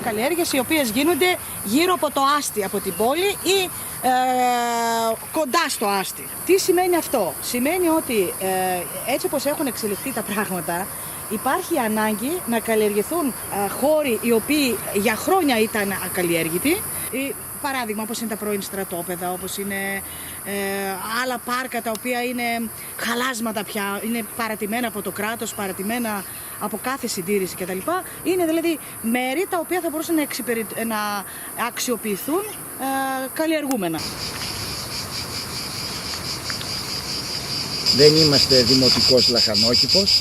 άλλες καλλιέργειες οι οποίες γίνονται γύρω από το άστι, από την πόλη ή κοντά στο άστι. Τι σημαίνει αυτό? Σημαίνει ότι έτσι όπως έχουν εξελιχθεί τα πράγματα, υπάρχει ανάγκη να καλλιεργηθούν χώροι οι οποίοι για χρόνια ήταν ακαλλιέργητοι. Παράδειγμα, όπως είναι τα πρώην στρατόπεδα, όπως είναι άλλα πάρκα τα οποία είναι χαλάσματα πια, είναι παρατημένα από το κράτος, παρατημένα από κάθε συντήρηση κτλ. Είναι δηλαδή μέρη τα οποία θα μπορούσαν να αξιοποιηθούν καλλιεργούμενα. Δεν είμαστε δημοτικός λαχανόκηπος,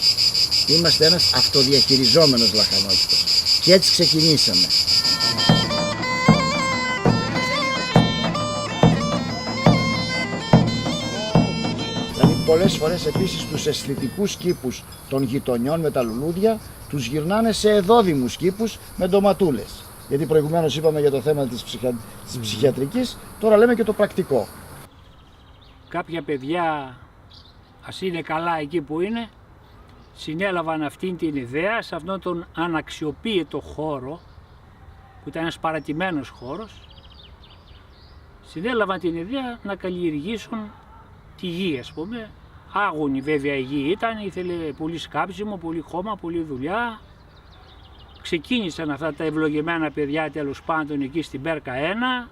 είμαστε ένας αυτοδιαχειριζόμενος λαχανόκηπος και έτσι ξεκινήσαμε. Πολλές φορές επίσης τους αισθητικούς κήπους των γειτονιών με τα λουλούδια τους γυρνάνε σε εδόδημους κήπους με ντοματούλες. Γιατί προηγουμένως είπαμε για το θέμα της ψυχιατρικής, τώρα λέμε και το πρακτικό. Κάποια παιδιά, ας είναι καλά εκεί που είναι, συνέλαβαν αυτήν την ιδέα σε αυτόν τον αναξιοποίητο χώρο, που ήταν ένας παρατημένος χώρος, συνέλαβαν την ιδέα να καλλιεργήσουν τη γη, ας πούμε. Άγωνη βέβαια η γη ήταν, ήθελε πολύ σκάψιμο, πολύ χώμα, πολύ δουλειά. Ξεκίνησαν αυτά τα ευλογημένα παιδιά τέλος πάντων εκεί στην Πέρκα 1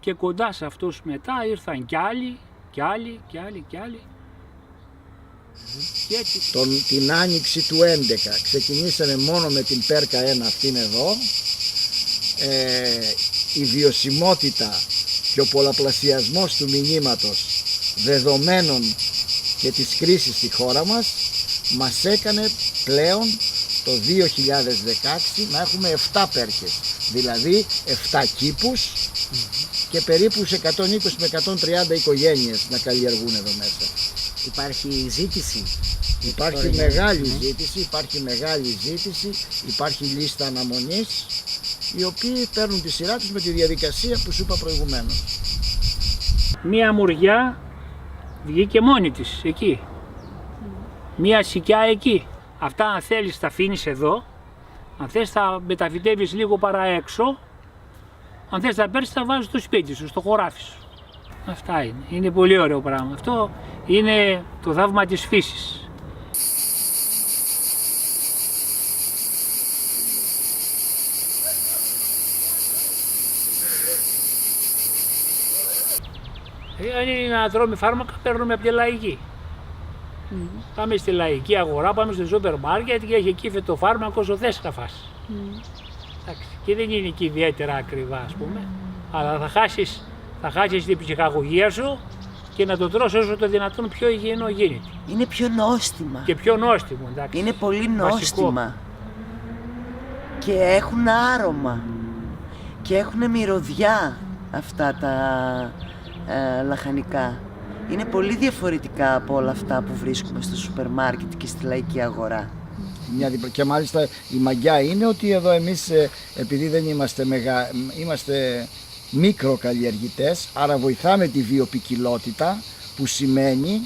και κοντά σε αυτούς μετά ήρθαν κι άλλοι, κι άλλοι, κι άλλοι, κι άλλοι. Και έτσι... Την άνοιξη του 11 ξεκινήσανε μόνο με την Πέρκα 1 αυτήν εδώ. Η βιωσιμότητα και ο πολλαπλασιασμός του μηνύματος δεδομένων και της κρίσης στη χώρα μας έκανε πλέον το 2016 να έχουμε 7 πέρκες, δηλαδή 7 κήπους και περίπου σε 120 με 130 οικογένειες να καλλιεργούν εδώ μέσα. Υπάρχει ζήτηση. Υπάρχει μεγάλη ζήτηση, υπάρχει λίστα αναμονής, οι οποίοι παίρνουν τη σειρά τους με τη διαδικασία που σου είπα προηγουμένως. Μία μουριά βγήκε μόνη της εκεί. Μία σικιά εκεί. Αυτά αν θέλεις τα αφήνεις εδώ, αν θες τα μεταφυτεύεις λίγο παρά έξω, αν θες τα παίρνεις τα βάζεις στο σπίτι σου, στο χωράφι σου. Αυτά είναι. Είναι πολύ ωραίο πράγμα. Αυτό είναι το θαύμα της φύσης. Αν είναι να τρώμε φάρμακα, παίρνουμε από τη λαϊκή. Πάμε στη λαϊκή αγορά, πάμε στο σούπερ μάρκετ και έχει εκεί φυτοφάρμακο όσο θες να φας. Και δεν είναι εκεί ιδιαίτερα ακριβά, ας πούμε, αλλά θα χάσεις την ψυχαγωγία σου και να το τρως όσο το δυνατόν πιο υγιεινό γίνεται. Είναι πιο νόστιμα. Και πιο νόστιμο, εντάξει. Είναι πολύ νόστιμα. Και έχουν άρωμα. Και έχουν μυρωδιά αυτά τα λαχανικά. Είναι πολύ διαφορετικά από όλα αυτά που βρίσκουμε στο σούπερ μάρκετ και στη λαϊκή αγορά. Και μάλιστα η μαγιά είναι ότι εδώ εμείς, επειδή δεν είμαστε μικροκαλλιεργητές, άρα βοηθάμε τη βιοποικιλότητα, που σημαίνει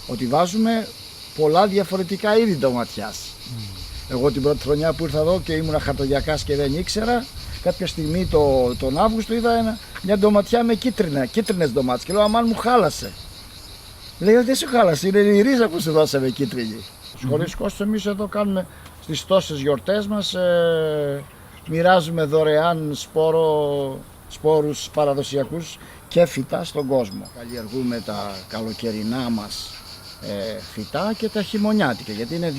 ότι βάζουμε πολλά διαφορετικά είδη ντοματιάς. Εγώ την πρώτη χρονιά που ήρθα εδώ και ήμουνα χαρτογιακάς και δεν ήξερα, κάποια στιγμή τον Αύγουστο είδα μια ντοματιά με κίτρινες ντομάτες και λέω αμάν μου χάλασε. Λέει δεν σου χάλασε, είναι η ρίζα που σου δώσαμε κίτρινη. Χωρίς κόστος εμείς εδώ κάνουμε στις τόσες γιορτές μας, μοιράζουμε δωρεάν σπόρους παραδοσιακούς και φυτά στον κόσμο. Καλλιεργούμε τα καλοκαιρινά μας φυτά και τα χειμωνιάτικα, γιατί είναι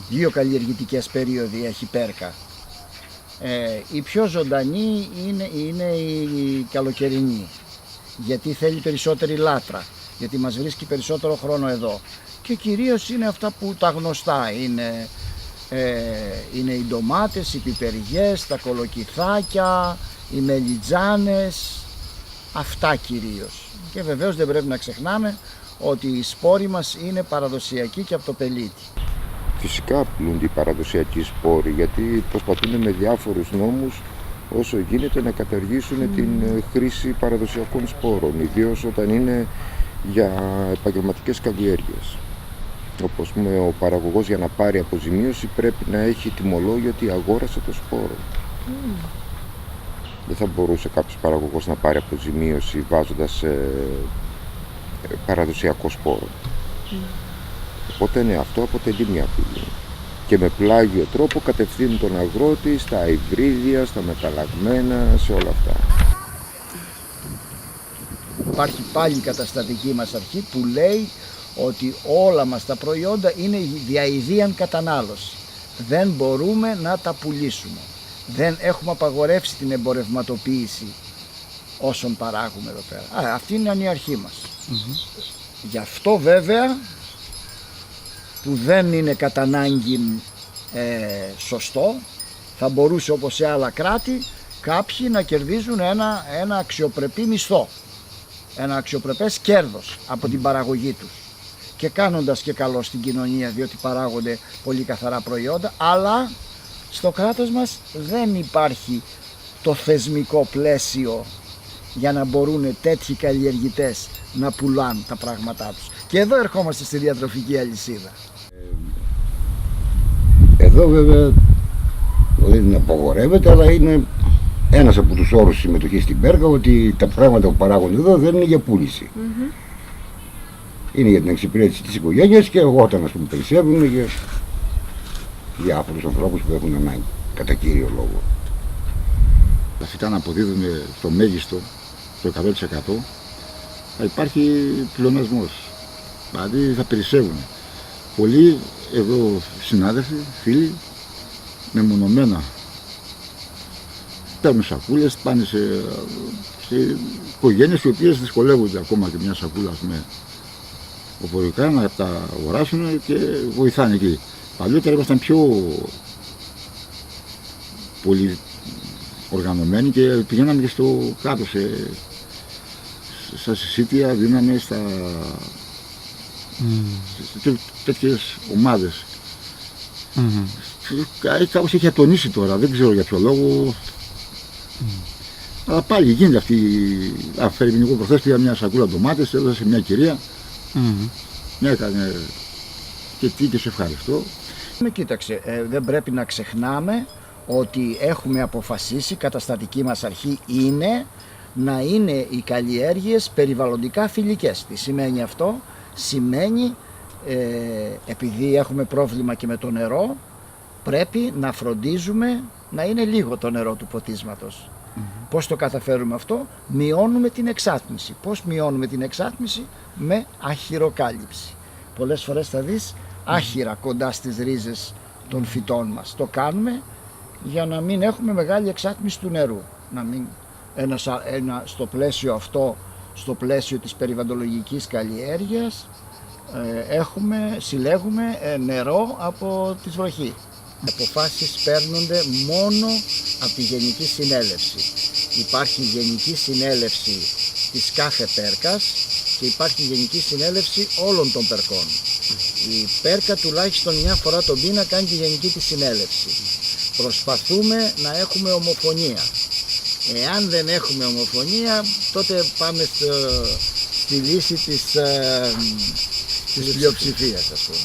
δύο καλλιεργητικές περίοδοι έχει Πέρκα. Η πιο ζωντανή είναι η καλοκαιρινή, γιατί θέλει περισσότερη λάτρα, γιατί μας βρίσκει περισσότερο χρόνο εδώ. Και κυρίως είναι αυτά που τα γνωστά, είναι οι ντομάτες, οι πιπεριές, τα κολοκυθάκια, οι μελιτζάνες, αυτά κυρίως. Και βεβαίως δεν πρέπει να ξεχνάμε ότι οι σπόροι μας είναι παραδοσιακοί και από το πελίτη. Φυσικά απειλούνται οι παραδοσιακοί σπόροι, γιατί προσπαθούν με διάφορους νόμους όσο γίνεται να καταργήσουν την χρήση παραδοσιακών σπόρων, ιδίως όταν είναι για επαγγελματικές καλλιέργειες. Όπως πούμε, ο παραγωγός για να πάρει αποζημίωση πρέπει να έχει τιμολόγιο ότι αγόρασε το σπόρο. Δεν θα μπορούσε κάποιος παραγωγός να πάρει αποζημίωση βάζοντας παραδοσιακό σπόρο. Οπότε ναι, αυτό αποτελεί μια απειλή. Και με πλάγιο τρόπο κατευθύνουν τον αγρότη στα υβρίδια, στα μεταλλαγμένα, σε όλα αυτά. Υπάρχει πάλι η καταστατική μας αρχή που λέει ότι όλα μας τα προϊόντα είναι διαηδίαν κατανάλωση. Δεν μπορούμε να τα πουλήσουμε. Δεν έχουμε απαγορεύσει την εμπορευματοποίηση όσων παράγουμε εδώ πέρα. Αυτή είναι η αρχή μας. Γι' αυτό βέβαια που δεν είναι κατά ανάγκη σωστό, θα μπορούσε όπως σε άλλα κράτη κάποιοι να κερδίζουν ένα αξιοπρεπή μισθό, ένα αξιοπρεπές κέρδος από την παραγωγή τους και κάνοντας και καλό στην κοινωνία, διότι παράγονται πολύ καθαρά προϊόντα, αλλά στο κράτος μας δεν υπάρχει το θεσμικό πλαίσιο για να μπορούν τέτοιοι καλλιεργητές να πουλάνε τα πράγματά τους. Και εδώ ερχόμαστε στη διατροφική αλυσίδα. Εδώ βέβαια δεν απαγορεύεται, αλλά είναι ένας από τους όρους συμμετοχής στην Πέρκα ότι τα πράγματα που παράγονται εδώ δεν είναι για πούληση. Είναι για την εξυπηρέτηση της οικογένειας και εγώ όταν περισσεύουν για διάφορους ανθρώπους που έχουν ανάγκη, κατά κύριο λόγο. Τα φυτά να αποδίδουν στο μέγιστο, στο 100%, θα υπάρχει πλεονασμός. Δηλαδή θα περισσεύουν. Πολλοί εδώ συνάδελφοι, φίλοι, μεμονωμένα παίρνουν σακούλες, πάνε σε οικογένειες οι οποίες δυσκολεύονται ακόμα και μια σακούλα οπορικά να τα αγοράσουν και βοηθάνε εκεί. Παλιότερα ήμασταν πιο πολύ οργανωμένοι και πηγαίναμε και στο κάτω στα συσίτια, δίναμε στα τέτοιες ομάδες. Κάπως έχει ατονίσει τώρα, δεν ξέρω για ποιο λόγο. Αλλά πάλι γίνεται αυτή. Φέρει ποινικό προχθές, πήγα μια σακούλα ντομάτες, έδωσα σε μια κυρία. Μια έκανε και τι και σε ευχαριστώ. Κοίταξε, δεν πρέπει να ξεχνάμε ότι έχουμε αποφασίσει, καταστατική μας αρχή είναι να είναι οι καλλιέργειες περιβαλλοντικά φιλικές. Τι σημαίνει αυτό? Σημαίνει επειδή έχουμε πρόβλημα και με το νερό, πρέπει να φροντίζουμε να είναι λίγο το νερό του ποτίσματος. Πώς το καταφέρουμε αυτό? Μειώνουμε την εξάτμιση. Πώς μειώνουμε την εξάτμιση? Με αχυροκάλυψη. Πολλές φορές θα δεις άχυρα κοντά στις ρίζες των φυτών μας. Το κάνουμε για να μην έχουμε μεγάλη εξάτμιση του νερού. Να μην, στο πλαίσιο αυτό, στο πλαίσιο της περιβαλλοντολογικής καλλιέργειας, συλλέγουμε νερό από τη βροχή. Οι αποφάσεις παίρνονται μόνο από τη Γενική Συνέλευση. Υπάρχει Γενική Συνέλευση της κάθε Πέρκας και υπάρχει Γενική Συνέλευση όλων των Περκών. Η Πέρκα τουλάχιστον μια φορά τον μήνα κάνει τη Γενική της Συνέλευση. Προσπαθούμε να έχουμε ομοφωνία. Εάν δεν έχουμε ομοφωνία, τότε πάμε στη λύση της πλειοψηφίας, ας πούμε.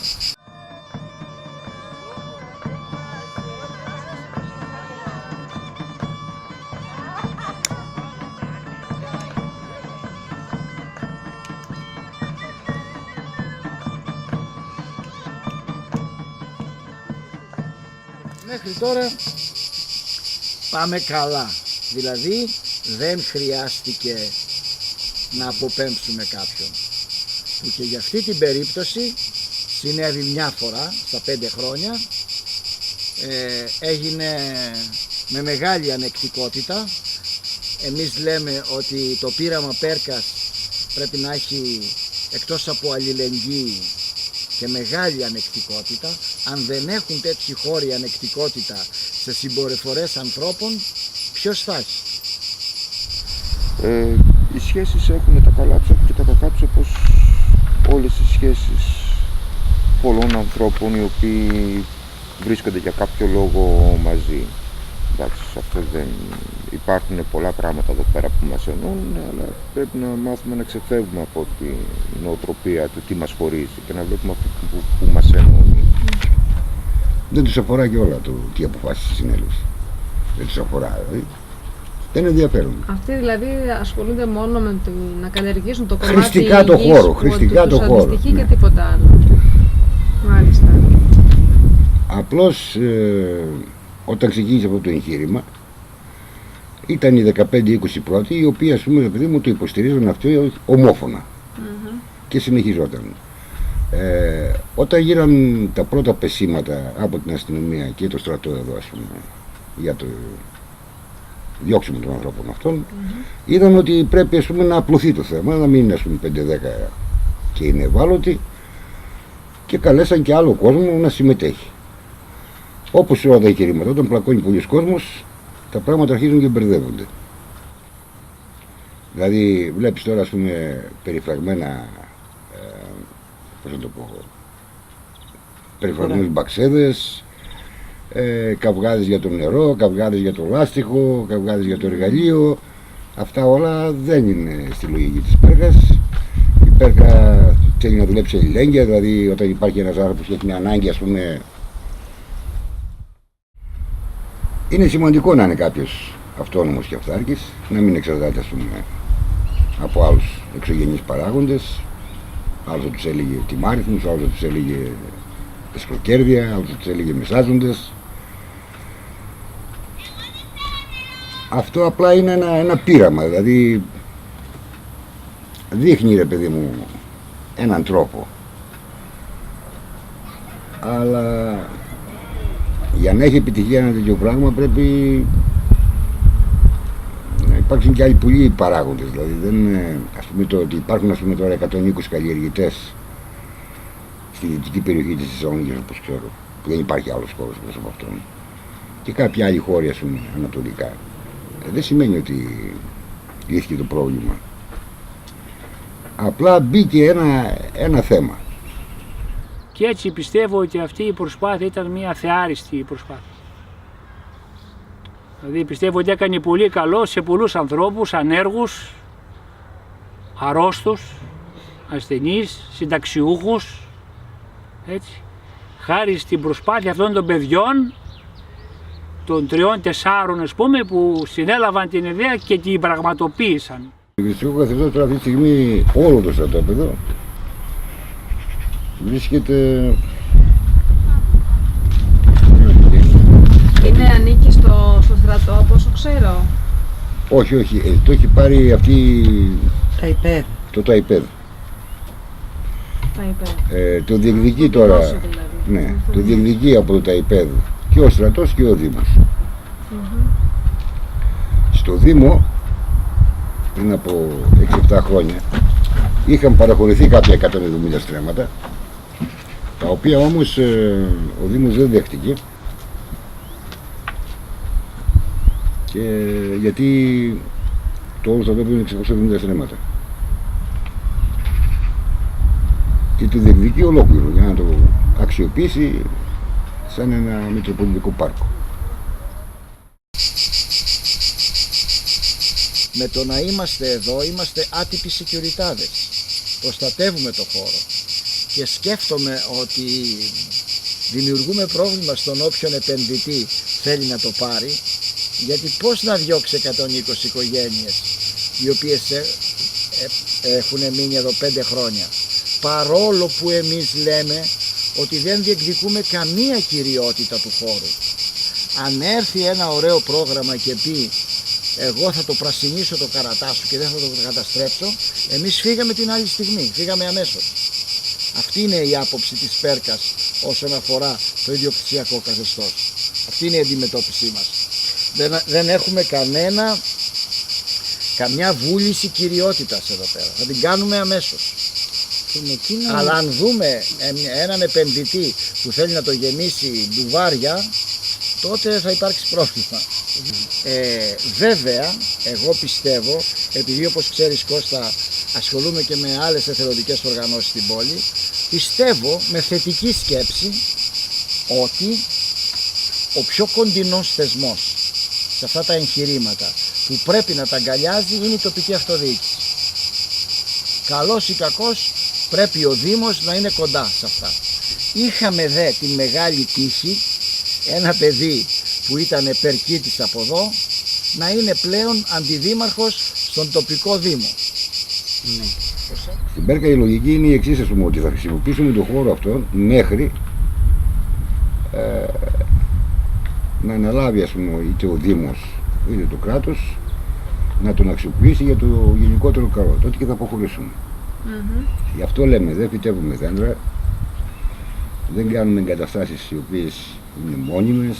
Μέχρι τώρα πάμε καλά, δηλαδή δεν χρειάστηκε να αποπέμψουμε κάποιον. Που και για αυτή την περίπτωση συνέβη μια φορά στα 5 χρόνια, έγινε με μεγάλη ανεκτικότητα. Εμείς λέμε ότι το πείραμα Πέρκας πρέπει να έχει εκτός από αλληλεγγύη και μεγάλη ανεκτικότητα. Αν δεν έχουν τέτοιοι χώροι ανεκτικότητα σε συμπεριφορές ανθρώπων, ποιος θα έχει? Οι σχέσεις έχουν τα καλά τους και τα κακά τους, όπως όλες οι σχέσεις πολλών ανθρώπων οι οποίοι βρίσκονται για κάποιο λόγο μαζί. εντάξει, σε αυτό δεν... Υπάρχουν πολλά πράγματα εδώ πέρα που μας ενώνουν, αλλά πρέπει να μάθουμε να ξεφεύγουμε από την νοοτροπία του τι μας χωρίζει και να βλέπουμε αυτό που μας ενώνει. Δεν τους αφορά και όλα το τι αποφάσισε η συνέλευση. Δεν τους αφορά, δηλαδή. Δεν ενδιαφέρουν. Αυτοί δηλαδή ασχολούνται μόνο με το να καλλιεργήσουν το κομμάτι Χρηστικά το υγιής χώρο, που χρηστικά τους το χώρο. αντιστοιχεί Ναι. και τίποτα άλλο. Μάλιστα. Απλώς όταν ξεκίνησε αυτό το εγχείρημα ήταν οι 15-20 πρώτοι, οι οποίοι ας πούμε παιδί μου το υποστηρίζουν αυτό ομόφωνα και συνεχιζόταν. Όταν γίναν τα πρώτα πεσήματα από την αστυνομία και το στρατό εδώ ας πούμε για το διώξιμο των ανθρώπων αυτών, είδαν ότι πρέπει ας πούμε να απλωθεί το θέμα, να μην είναι ας πούμε 5-10 και είναι ευάλωτοι, και καλέσαν και άλλο κόσμο να συμμετέχει. Όπως σε όλα τα εγχειρήματα, όταν πλακώνει πολλοί κόσμος, τα πράγματα αρχίζουν και μπερδεύονται. Δηλαδή βλέπεις τώρα ας πούμε περιφραγμένα, πώς να το πω, περιφραγμένους μπαξέδες, καυγάδες για το νερό, καυγάδες για το λάστιχο, καυγάδες για το εργαλείο. Αυτά όλα δεν είναι στη λογική της Πέρκας. Η Πέρκα θέλει να δουλέψει αλληλέγγυα, δηλαδή όταν υπάρχει ένας άνθρωπος που έχει μια ανάγκη ας πούμε, είναι σημαντικό να είναι κάποιος αυτόνομος και αυτάρκης, να μην εξαρτάται ας πούμε από άλλους εξωγενείς παράγοντες. Άλλος θα τους έλεγε τιμάριθμους, άλλος θα τους έλεγε εσχροκέρδια, άλλος θα τους έλεγε μεσάζοντες. Αυτό απλά είναι ένα πείραμα, δηλαδή δείχνει ρε παιδί μου έναν τρόπο. Αλλά για να έχει επιτυχία ένα τέτοιο πράγμα πρέπει να υπάρξουν και άλλοι πολλοί παράγοντες. Δηλαδή δεν, ας πούμε το ότι υπάρχουν ας πούμε τώρα 120 καλλιεργητές στη δυτική περιοχή της Θεσσαλονίκης όπως ξέρω, που δεν υπάρχει άλλος χώρος όπως από αυτόν, και κάποια άλλη χώρη ας πούμε ανατολικά, δεν σημαίνει ότι λύθηκε το πρόβλημα. Απλά μπήκε ένα θέμα. Και έτσι πιστεύω ότι αυτή η προσπάθεια ήταν μια θεάριστη προσπάθεια. Δηλαδή πιστεύω ότι έκανε πολύ καλό σε πολλούς ανθρώπους, ανέργους, αρρώστους, ασθενείς, συνταξιούχους, έτσι. Χάρη στην προσπάθεια αυτών των παιδιών, των 3-4 ας πούμε, που συνέλαβαν την ιδέα και την πραγματοποίησαν. Το χριστιανικό καθεστώς τώρα αυτή τη στιγμή όλο το στρατόπεδο βρίσκεται... Είναι ανήκει στο στρατό από όσο ξέρω. Όχι, το έχει πάρει αυτή... ΤΑΙΠΕΔ. Το ΤΑΙΠΕΔ. Τα είπε. Το διεκδικεί τώρα, Δημόσιο δηλαδή. ναι, το διεκδικεί από το ΤΑΙΠΕΔ και ο στρατός και ο Δήμος. Στο Δήμο, πριν από 6-7 χρόνια, είχαν παραχωρηθεί κάποια 170 στρέμματα, τα οποία όμως ο Δήμος δεν δέχτηκε, και γιατί το όλο στρατόπεδο είναι 670 στρέμματα. Και το διεκδικεί ολόκληρο για να το αξιοποιήσει σαν ένα μητροπολιτικό πάρκο. Με το να είμαστε εδώ είμαστε άτυποι σεκιουριτάδες. Προστατεύουμε το χώρο. Και σκέφτομαι ότι δημιουργούμε πρόβλημα στον όποιον επενδυτή θέλει να το πάρει, γιατί πώς να διώξει 120 οικογένειες οι οποίες έχουν μείνει εδώ 5 χρόνια, παρόλο που εμείς λέμε ότι δεν διεκδικούμε καμία κυριότητα του χώρου. Αν έρθει ένα ωραίο πρόγραμμα και πει εγώ θα το πρασινίσω το καρατά σου και δεν θα το καταστρέψω, εμείς φύγαμε την άλλη στιγμή, φύγαμε αμέσως. Αυτή είναι η άποψη της Πέρκας όσον αφορά το ιδιοκτησιακό καθεστώς. Αυτή είναι η αντιμετώπιση μας. Δεν έχουμε καμιά βούληση κυριότητας εδώ πέρα. Θα την κάνουμε αμέσως. Αλλά αν δούμε έναν επενδυτή που θέλει να το γεμίσει ντουβάρια, τότε θα υπάρξει πρόβλημα. Βέβαια, εγώ πιστεύω, επειδή όπως ξέρεις Κώστα ασχολούμαι και με άλλες εθελοντικές οργανώσεις στην πόλη, πιστεύω με θετική σκέψη ότι ο πιο κοντινός θεσμός σε αυτά τα εγχειρήματα που πρέπει να τα αγκαλιάζει είναι η τοπική αυτοδιοίκηση. Καλός ή κακός πρέπει ο Δήμος να είναι κοντά σε αυτά. Είχαμε δε τη μεγάλη τύχη ένα παιδί που ήταν περκίτης από εδώ να είναι πλέον αντιδήμαρχος στον τοπικό Δήμο. Ναι. Στην Πέρκα η λογική είναι η εξής, ας πούμε, ότι θα χρησιμοποιήσουμε τον χώρο αυτό μέχρι να αναλάβει, ας πούμε, είτε ο Δήμος είτε το κράτος να τον αξιοποιήσει για το γενικότερο καλό. Τότε και θα αποχωρήσουμε. Γι' αυτό λέμε, δεν φυτεύουμε δέντρα, δεν κάνουμε εγκαταστάσεις οι οποίες είναι μόνιμες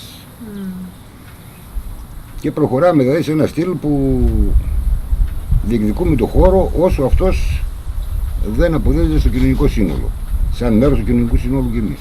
και προχωράμε δηλαδή σε ένα στυλ που διεκδικούμε το χώρο όσο αυτός δεν αποδίδεται στο κοινωνικό σύνολο, σαν μέρος του κοινωνικού συνόλου και εμείς.